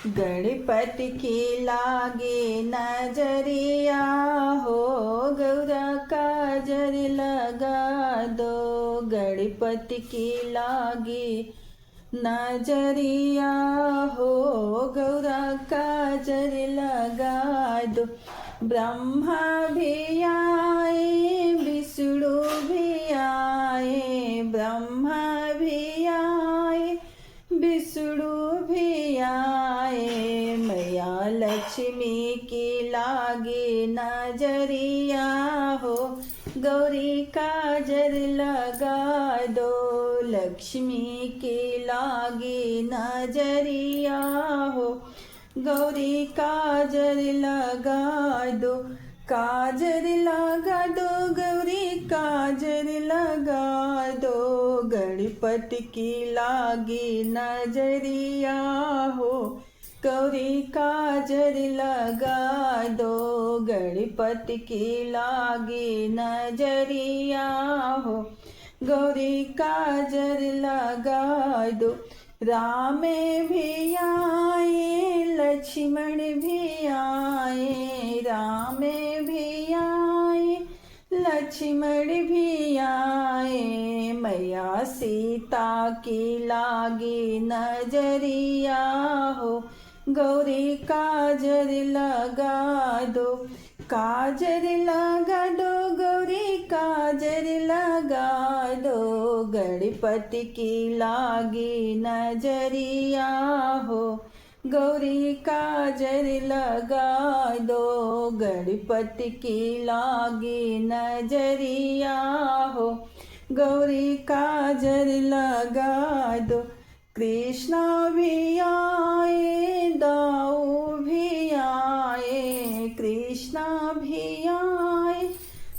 गणपति की लागे नजरिया हो, गौरा काजर लगा दो। गणपति की लागे नजरिया हो, गौरा काजर लगा दो। ब्रह्मा भी आए विष्णु भी आए, ब्रह्मा भी आए विष्णु भी आए। मैया लक्ष्मी की लागे नजरिया हो, गौरी काजर लगा दो। लक्ष्मी की लागे नजरिया हो, गौरी काजर लगा दो। काजर लगा दो गौरी काजर लगा दो। गणपति की लागे नजरिया हो, गौरी काजर लगा दो। गणपति की लागे नजरिया हो, गौरी काजर लगा दो। राम भी आए लक्ष्मण भी आए, राम भी आए लक्ष्मण भी आए। मैया सीता की लागे नजरिया हो, गौरी काजर लगा दो। काजर लगा दो गौरी काजर लगा दो। गणपति की लागे नजरिया हो, गौरी काजर लगा दो। गणपति की लागे नजरिया हो, गौरी काजर लगा दो। कृष्णा भी आए दाऊ भी आए, कृष्णा भी आए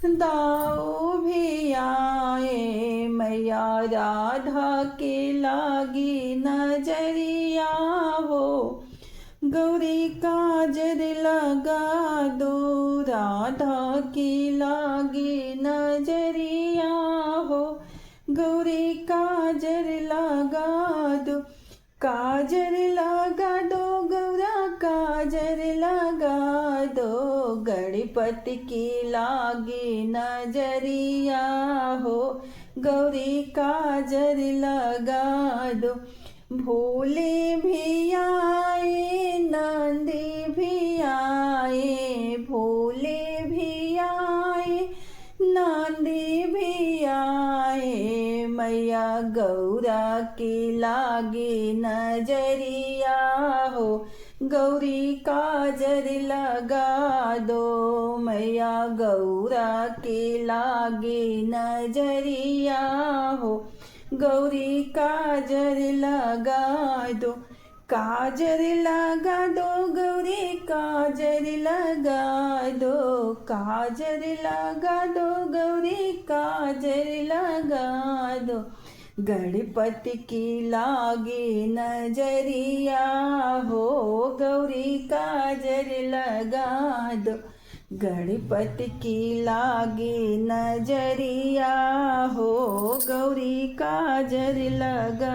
दाऊ भी आए। मैया राधा के लागी नजरिया हो, गौरी काजर लगा दो। राधा की लागी नजरिया हो, गौरी काजर लगा दो। काजर लगा दो गौरा काजर लगा दो। गणपति की लागे नजरिया हो, गौरी काजर लगा दो। भोले भी आए नंदी भी आए, भोले भी आए नंदी भी आए। मैया गौरा की लागे नजरिया हो, गौरी काजर लगा दो। मैया गौरा की लागे नजरिया हो, गौरी काजर लगा दो। काजर लगा दो गौरी काजर लगा दो। काजर लगा दो गौरी काजर लगा दो। गणपति की लागे नजरिया हो, गौरी काजर लगा दो। गणपति की लागे नजरिया हो, गौरी काजर लगा